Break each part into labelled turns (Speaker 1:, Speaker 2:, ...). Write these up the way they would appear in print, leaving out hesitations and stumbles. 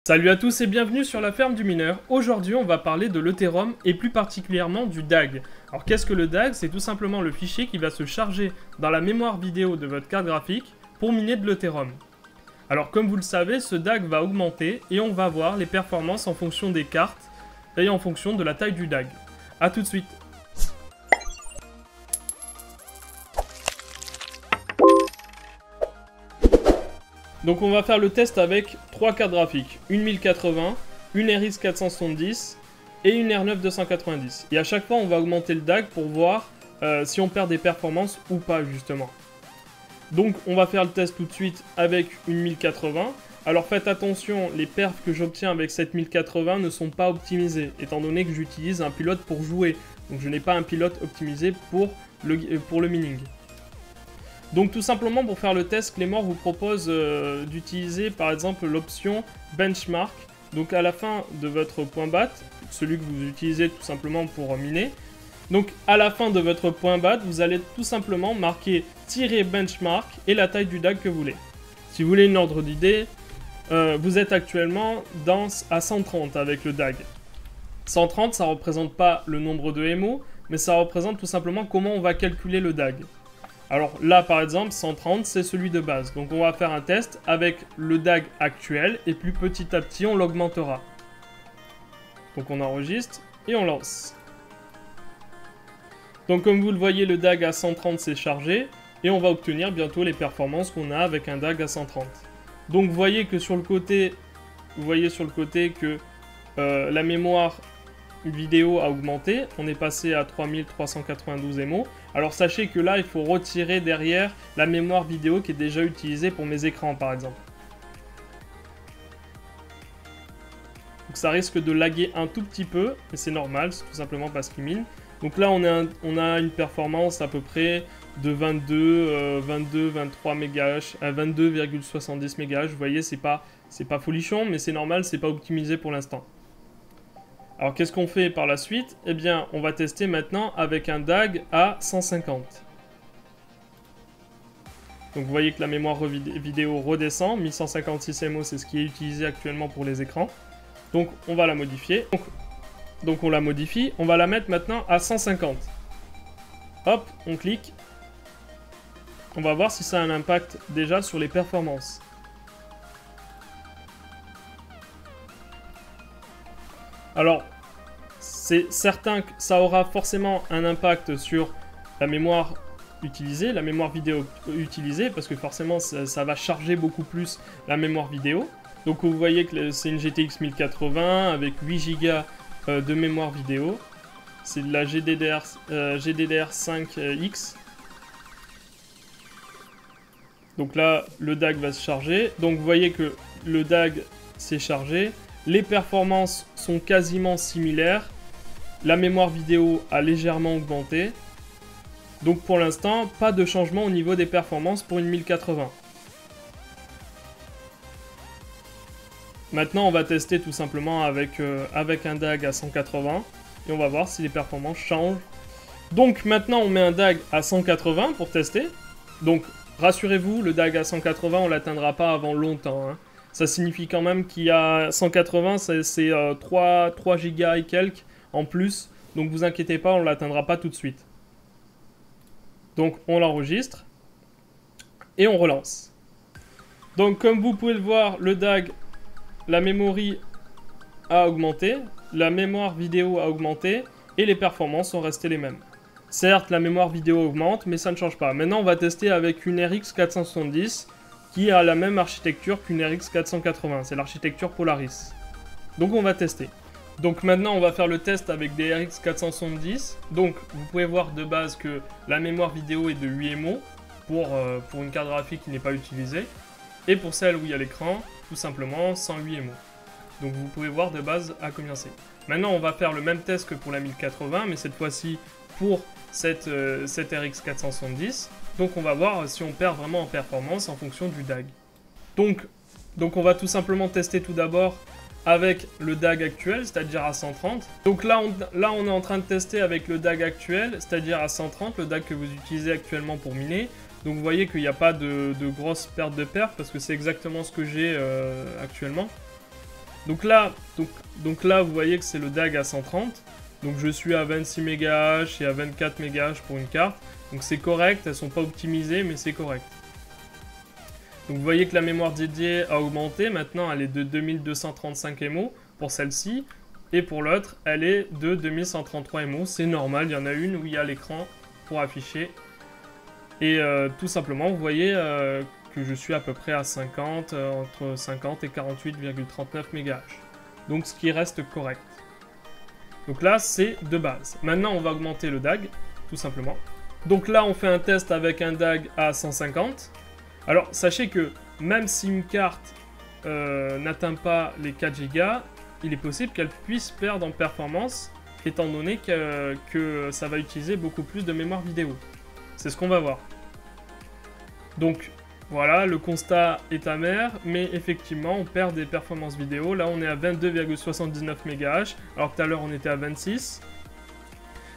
Speaker 1: Salut à tous et bienvenue sur la ferme du mineur. Aujourd'hui on va parler de l'Ethereum et plus particulièrement du DAG. Alors qu'est-ce que le DAG? C'est tout simplement le fichier qui va se charger dans la mémoire vidéo de votre carte graphique pour miner de l'Ethereum. Alors comme vous le savez, ce DAG va augmenter et on va voir les performances en fonction des cartes et en fonction de la taille du DAG. A tout de suite. Donc on va faire le test avec 3 cartes graphiques, une 1080, une RX 470 et une R9 290. Et à chaque fois on va augmenter le DAG pour voir si on perd des performances ou pas justement. Donc on va faire le test tout de suite avec une 1080. Alors faites attention, les perfs que j'obtiens avec cette 1080 ne sont pas optimisés, étant donné que j'utilise un pilote pour jouer. Donc je n'ai pas un pilote optimisé pour le mining. Donc tout simplement pour faire le test, Clément vous propose d'utiliser par exemple l'option benchmark. Donc à la fin de votre point BAT, celui que vous utilisez tout simplement pour miner. Donc à la fin de votre point BAT, vous allez tout simplement marquer "benchmark" et la taille du DAG que vous voulez. Si vous voulez une ordre d'idée, vous êtes actuellement à 130 avec le DAG. 130 ça ne représente pas le nombre de MO, mais ça représente tout simplement comment on va calculer le DAG. Alors là par exemple 130 c'est celui de base, donc on va faire un test avec le DAG actuel et puis petit à petit on l'augmentera. Donc on enregistre et on lance. Donc comme vous le voyez le DAG à 130 s'est chargé et on va obtenir bientôt les performances qu'on a avec un DAG à 130. Donc vous voyez que sur le côté, que la mémoire vidéo a augmenté, on est passé à 3392 MO. Alors sachez que là il faut retirer derrière la mémoire vidéo qui est déjà utilisée pour mes écrans par exemple. Donc ça risque de laguer un tout petit peu, mais c'est normal, c'est tout simplement parce qu'il mine. Donc là on a une performance à peu près de 23 MHz à 22,70 MHz. Vous voyez c'est pas folichon, mais c'est normal, c'est pas optimisé pour l'instant. Alors qu'est-ce qu'on fait par la suite? Eh bien, on va tester maintenant avec un DAG à 150. Donc vous voyez que la mémoire vidéo redescend, 1156 MO c'est ce qui est utilisé actuellement pour les écrans. Donc on va la modifier. Donc on la modifie, on va la mettre maintenant à 150. Hop, on clique. On va voir si ça a un impact déjà sur les performances. Alors, c'est certain que ça aura forcément un impact sur la mémoire utilisée, la mémoire vidéo utilisée, parce que forcément ça va charger beaucoup plus la mémoire vidéo. Donc vous voyez que c'est une GTX 1080 avec 8 Go de mémoire vidéo. C'est de la GDDR5X. Donc là, le DAG va se charger. Donc vous voyez que le DAG s'est chargé. Les performances sont quasiment similaires. La mémoire vidéo a légèrement augmenté. Donc pour l'instant, pas de changement au niveau des performances pour une 1080. Maintenant, on va tester tout simplement avec un DAG à 180. Et on va voir si les performances changent. Donc maintenant, on met un DAG à 180 pour tester. Donc rassurez-vous, le DAG à 180, on ne l'atteindra pas avant longtemps. Hein. Ça signifie quand même qu'il y a 180, c'est 3 Go et quelques en plus. Donc vous inquiétez pas, on ne l'atteindra pas tout de suite. Donc on l'enregistre. Et on relance. Donc comme vous pouvez le voir, le DAG, la mémoire a augmenté. La mémoire vidéo a augmenté. Et les performances sont restées les mêmes. Certes, la mémoire vidéo augmente, mais ça ne change pas. Maintenant, on va tester avec une RX 470. Qui a la même architecture qu'une RX 480, c'est l'architecture Polaris. Donc on va tester. Donc maintenant on va faire le test avec des RX 470. Donc vous pouvez voir de base que la mémoire vidéo est de 8 MO pour une carte graphique qui n'est pas utilisée. Et pour celle où il y a l'écran, tout simplement 108 MO. Donc vous pouvez voir de base à combien c'est. Maintenant on va faire le même test que pour la 1080, mais cette fois-ci pour cette RX 470. Donc on va voir si on perd vraiment en performance en fonction du DAG. Donc on va tout simplement tester tout d'abord avec le DAG actuel, c'est-à-dire à 130. Donc là on est en train de tester avec le DAG actuel, c'est-à-dire à 130, le DAG que vous utilisez actuellement pour miner. Donc vous voyez qu'il n'y a pas de grosse perte de perf parce que c'est exactement ce que j'ai actuellement. Donc là, vous voyez que c'est le DAG à 130. Donc je suis à 26 MHz et à 24 MHz pour une carte. Donc c'est correct, elles sont pas optimisées, mais c'est correct. Donc vous voyez que la mémoire dédiée a augmenté. Maintenant, elle est de 2235 MO pour celle-ci. Et pour l'autre, elle est de 2133 MO. C'est normal, il y en a une où il y a l'écran pour afficher. Et tout simplement, vous voyez que je suis à peu près à 50, entre 50 et 48,39 MHz. Donc ce qui reste correct. Donc là, c'est de base. Maintenant, on va augmenter le DAG, tout simplement. Donc là, on fait un test avec un DAG à 150. Alors, sachez que même si une carte n'atteint pas les 4 Go, il est possible qu'elle puisse perdre en performance, étant donné que ça va utiliser beaucoup plus de mémoire vidéo. C'est ce qu'on va voir. Donc, voilà, le constat est amer, mais effectivement, on perd des performances vidéo. Là, on est à 22,79 MHz, alors que tout à l'heure, on était à 26.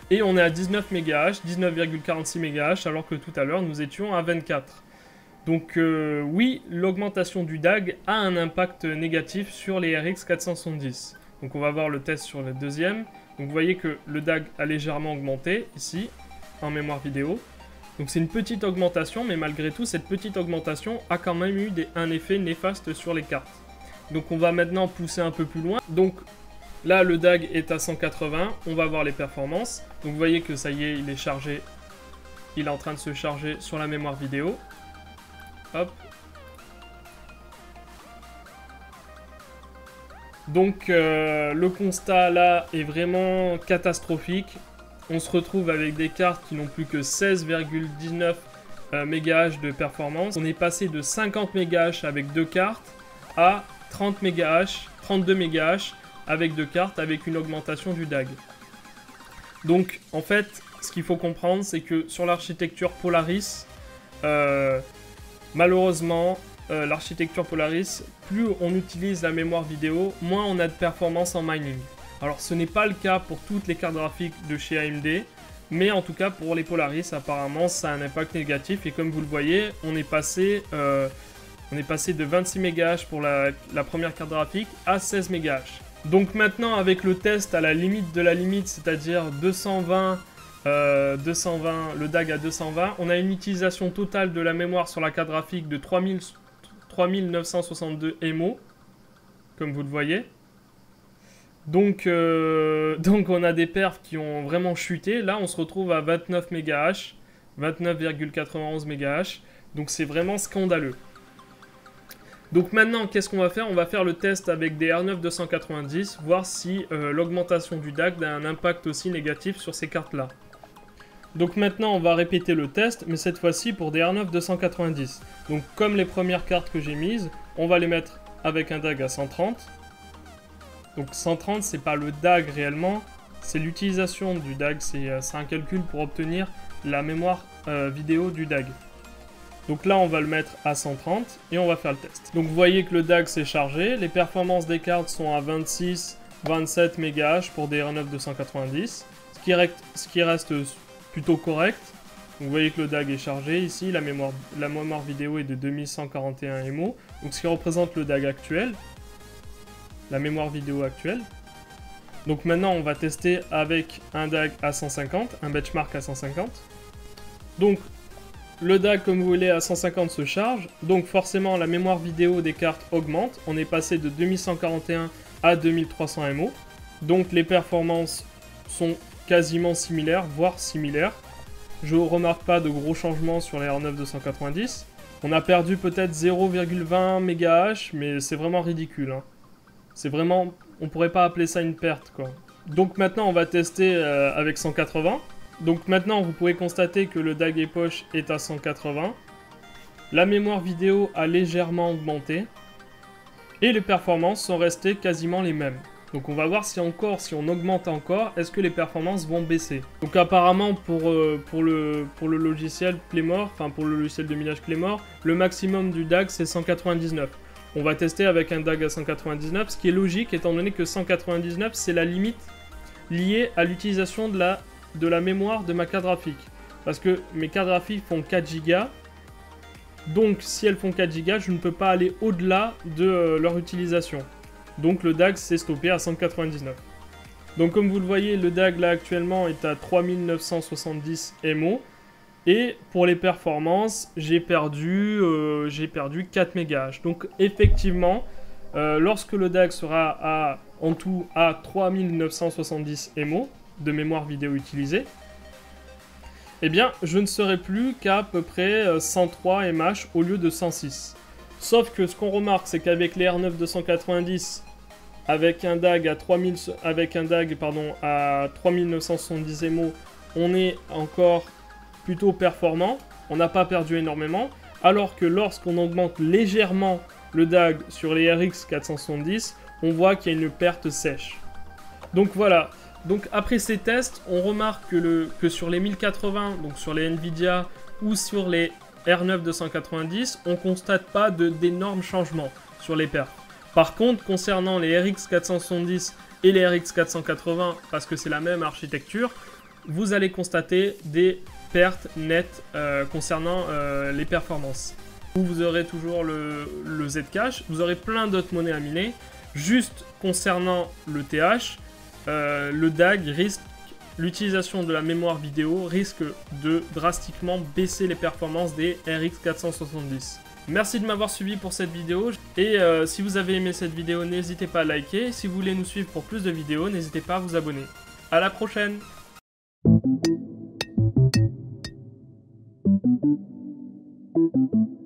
Speaker 1: Et on est à 19 MHz, 19,46 MHz, alors que tout à l'heure, nous étions à 24. Donc, oui, l'augmentation du DAG a un impact négatif sur les RX 470. Donc, on va voir le test sur le deuxième. Donc, vous voyez que le DAG a légèrement augmenté, ici, en mémoire vidéo. Donc c'est une petite augmentation, mais malgré tout, cette petite augmentation a quand même eu un effet néfaste sur les cartes. Donc on va maintenant pousser un peu plus loin. Donc là, le DAG est à 180, on va voir les performances. Donc vous voyez que ça y est, il est chargé. Il est en train de se charger sur la mémoire vidéo. Hop. Donc le constat là est vraiment catastrophique. On se retrouve avec des cartes qui n'ont plus que 16,19 MHz de performance. On est passé de 50 MHz avec deux cartes à 30 MHz, 32 MHz avec deux cartes avec une augmentation du DAG. Donc en fait, ce qu'il faut comprendre, c'est que sur l'architecture Polaris, malheureusement, l'architecture Polaris, plus on utilise la mémoire vidéo, moins on a de performance en mining. Alors ce n'est pas le cas pour toutes les cartes graphiques de chez AMD, mais en tout cas pour les Polaris, apparemment ça a un impact négatif. Et comme vous le voyez, on est passé de 26 MHz pour la première carte graphique à 16 MHz. Donc maintenant avec le test à la limite de la limite, c'est-à-dire 220, le DAG à 220, on a une utilisation totale de la mémoire sur la carte graphique de 3962 MO, comme vous le voyez. Donc on a des perfs qui ont vraiment chuté. Là, on se retrouve à 29 MHz, 29,91 MHz. Donc c'est vraiment scandaleux. Donc maintenant, qu'est-ce qu'on va faire? On va faire le test avec des R9 290, voir si l'augmentation du DAG a un impact aussi négatif sur ces cartes-là. Donc maintenant, on va répéter le test, mais cette fois-ci pour des R9 290. Donc comme les premières cartes que j'ai mises, on va les mettre avec un DAG à 130. Donc 130, c'est pas le DAG réellement, c'est l'utilisation du DAG, c'est un calcul pour obtenir la mémoire vidéo du DAG. Donc là, on va le mettre à 130 et on va faire le test. Donc vous voyez que le DAG s'est chargé, les performances des cartes sont à 26, 27 MHz pour des R9 290, ce qui reste plutôt correct. Donc vous voyez que le DAG est chargé ici, la mémoire vidéo est de 2141 MO, donc ce qui représente le DAG actuel. La mémoire vidéo actuelle. Donc maintenant on va tester avec un DAG à 150, un benchmark à 150. Donc le DAG comme vous voulez à 150 se charge, donc forcément la mémoire vidéo des cartes augmente, on est passé de 2141 à 2300 MO, donc les performances sont quasiment similaires, voire similaires. Je remarque pas de gros changements sur les R9 290. On a perdu peut-être 0,20 MHz, mais c'est vraiment ridicule, hein. C'est vraiment... on pourrait pas appeler ça une perte, quoi. Donc maintenant, on va tester avec 180. Donc maintenant, vous pouvez constater que le DAG et poche est à 180. La mémoire vidéo a légèrement augmenté. Et les performances sont restées quasiment les mêmes. Donc on va voir si on augmente encore, est-ce que les performances vont baisser. Donc apparemment, pour le logiciel Claymore, enfin pour le logiciel de minage Claymore, le maximum du DAG, c'est 199. On va tester avec un DAG à 199, ce qui est logique étant donné que 199 c'est la limite liée à l'utilisation de la mémoire de ma carte graphique. Parce que mes cartes graphiques font 4 Go, donc si elles font 4 Go, je ne peux pas aller au-delà de leur utilisation. Donc le DAG s'est stoppé à 199. Donc comme vous le voyez, le DAG là actuellement est à 3970 MO. Et pour les performances, j'ai perdu 4 MHz. Donc effectivement, lorsque le DAG sera en tout à 3970 MO de mémoire vidéo utilisée, eh bien je ne serai plus qu'à peu près 103 mH au lieu de 106. Sauf que ce qu'on remarque, c'est qu'avec les R9 290, avec un DAG à 3970 MO, on est encore plutôt performant, on n'a pas perdu énormément, alors que lorsqu'on augmente légèrement le DAG sur les RX 470, on voit qu'il y a une perte sèche. Donc voilà, donc après ces tests, on remarque que sur les 1080, donc sur les Nvidia ou sur les R9 290, on ne constate pas d'énormes changements sur les perfs. Par contre, concernant les RX 470 et les RX 480, parce que c'est la même architecture, vous allez constater des pertes nettes concernant les performances. Vous aurez toujours le Zcash, vous aurez plein d'autres monnaies à miner. Juste concernant le TH, le DAG risque, l'utilisation de la mémoire vidéo risque de drastiquement baisser les performances des RX 470. Merci de m'avoir suivi pour cette vidéo et si vous avez aimé cette vidéo, n'hésitez pas à liker. Si vous voulez nous suivre pour plus de vidéos, n'hésitez pas à vous abonner. À la prochaine!
Speaker 2: Thank you.